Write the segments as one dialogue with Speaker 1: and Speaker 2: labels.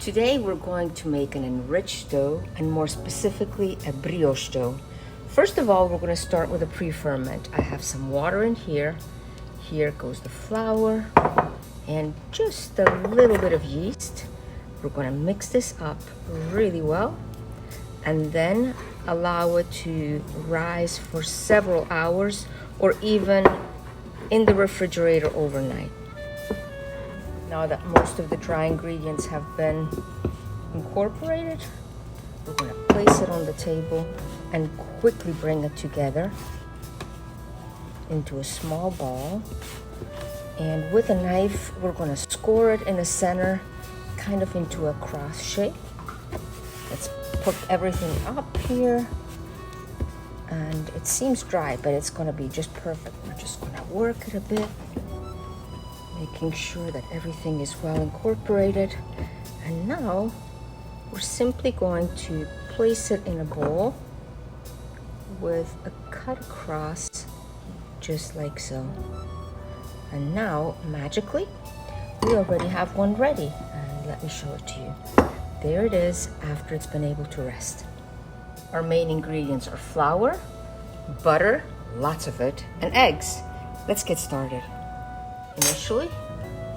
Speaker 1: Today we're going to make an enriched dough, and more specifically a brioche dough. First of all, we're going to start with a preferment. I have some water in here. Here goes the flour and just a little bit of yeast. We're going to mix this up really well and then allow it to rise for several hours or even in the refrigerator overnight. Now that most of the dry ingredients have been incorporated, we're going to place it on the table and quickly bring it together into a small ball. And with a knife, we're going to score it in the center, kind of into a cross shape. Let's put everything up here. And it seems dry, but it's going to be just perfect. We're just going to work it a bit, making sure that everything is well incorporated. And now we're simply going to place it in a bowl with a cut across, just like so. And now, magically, we already have one ready. And let me show it to you. There it is after it's been able to rest. Our main ingredients are flour, butter, lots of it, and eggs. Let's get started. Initially,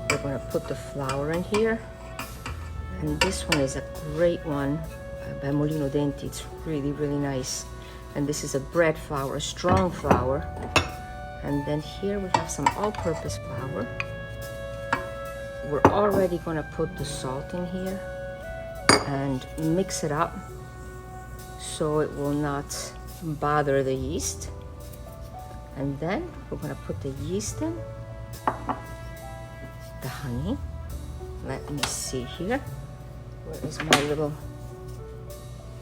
Speaker 1: we're going to put the flour in here, and this one is a great one by Molino Denti. It's really, really nice. And this is a bread flour, a strong flour. And then here we have some all-purpose flour. We're already going to put the salt in here and mix it up so it will not bother the yeast. And then we're going to put the yeast in, the honey. Let me see here. Where is my little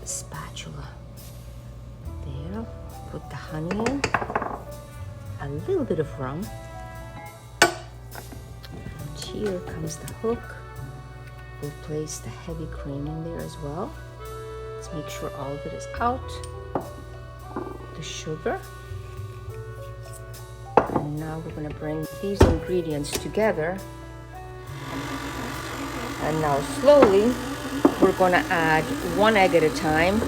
Speaker 1: spatula? There. Put the honey in. A little bit of rum. And here comes the hook. We'll place the heavy cream in there as well. Let's make sure all of it is out. The sugar. And now we're going to bring these ingredients together. And now slowly we're going to add one egg at a time,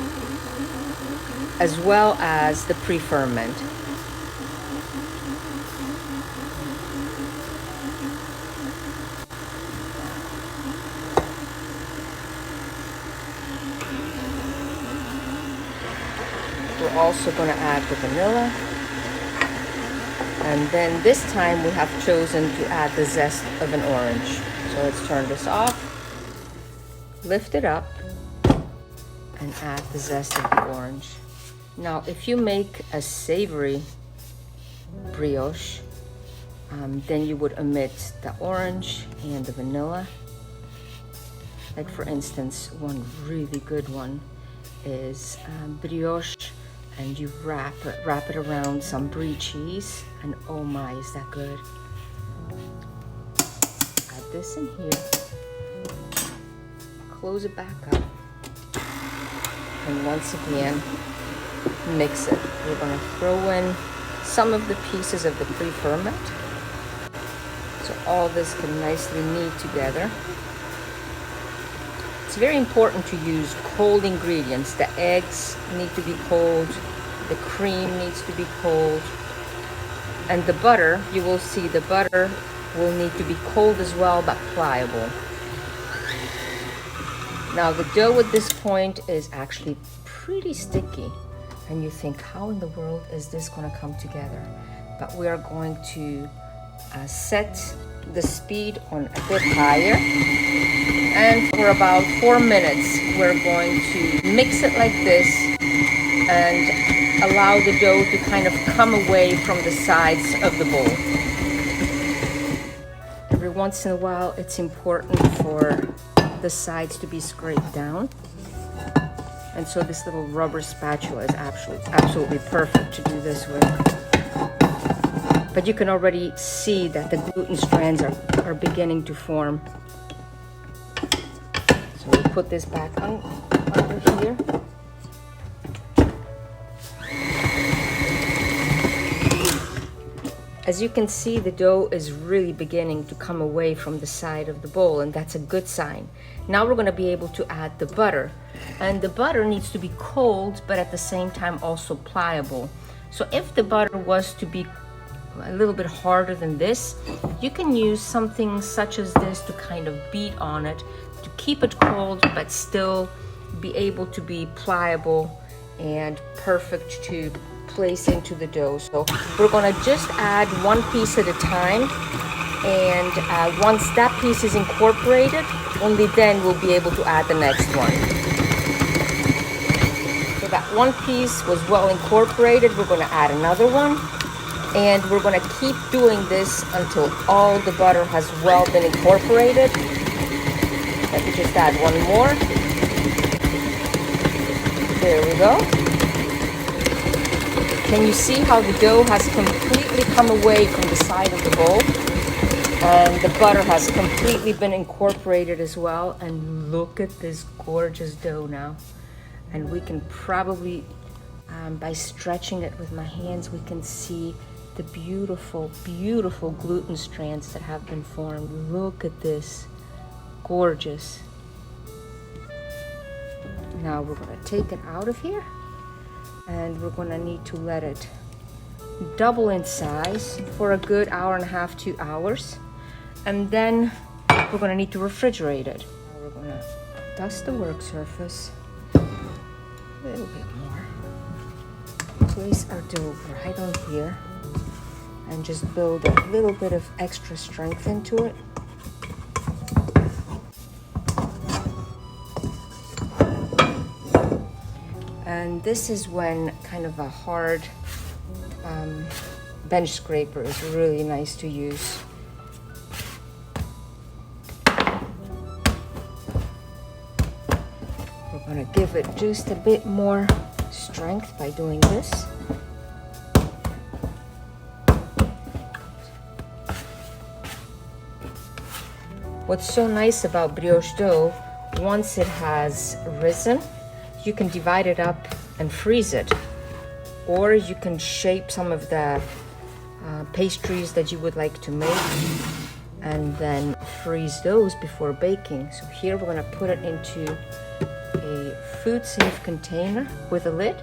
Speaker 1: as well as the preferment. We're also going to add the vanilla. And then this time we have chosen to add the zest of an orange. So let's turn this off, lift it up, and add the zest of the orange. Now, if you make a savory brioche, then you would omit the orange and the vanilla. Like for instance, one really good one is brioche, and you wrap it around some brie cheese, and oh my, is that good. Add this in here, close it back up, and once again, mix it. We're going to throw in some of the pieces of the preferment, so all this can nicely knead together. It's very important to use cold ingredients. The eggs need to be cold, the cream needs to be cold, and the butter, you will see the butter will need to be cold as well, but pliable. Now the dough at this point is actually pretty sticky, and you think, how in the world is this going to come together? But we are going to set the speed on a bit higher, and for about 4 minutes we're going to mix it like this and allow the dough to kind of come away from the sides of the bowl. Every once in a while it's important for the sides to be scraped down, and so this little rubber spatula is absolutely perfect to do this with. But you can already see that the gluten strands are beginning to form. So we put this back under here. As you can see, the dough is really beginning to come away from the side of the bowl, and that's a good sign. Now we're gonna be able to add the butter. And the butter needs to be cold, but at the same time also pliable. So if the butter was to be a little bit harder than this, you can use something such as this to kind of beat on it to keep it cold, but still be able to be pliable and perfect to place into the dough. So we're gonna just add one piece at a time, and once that piece is incorporated, only then we'll be able to add the next one. So that one piece was well incorporated, we're gonna add another one, and we're gonna keep doing this until all the butter has well been incorporated. Let me just add one more. There we go. Can you see how the dough has completely come away from the side of the bowl? And the butter has completely been incorporated as well. And look at this gorgeous dough now. And we can probably, by stretching it with my hands, we can see the beautiful, beautiful gluten strands that have been formed. Look at this, gorgeous. Now we're gonna take it out of here, and we're gonna need to let it double in size for a good hour and a half, 2 hours. And then we're gonna need to refrigerate it. Now we're gonna dust the work surface a little bit more. Place our dough right on here and just build a little bit of extra strength into it. And this is when kind of a hard bench scraper is really nice to use. We're gonna give it just a bit more strength by doing this. What's so nice about brioche dough, once it has risen, you can divide it up and freeze it, or you can shape some of the pastries that you would like to make and then freeze those before baking. So here we're going to put it into a food safe container with a lid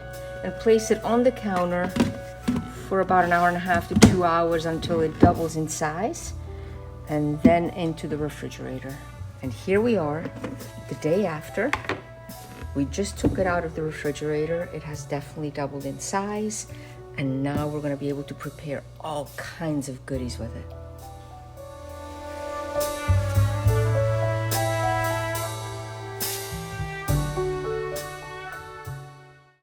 Speaker 1: and place it on the counter for about an hour and a half to 2 hours until it doubles in size, and then into the refrigerator. And here we are the day after. We just took it out of the refrigerator. It has definitely doubled in size, and now we're going to be able to prepare all kinds of goodies with it.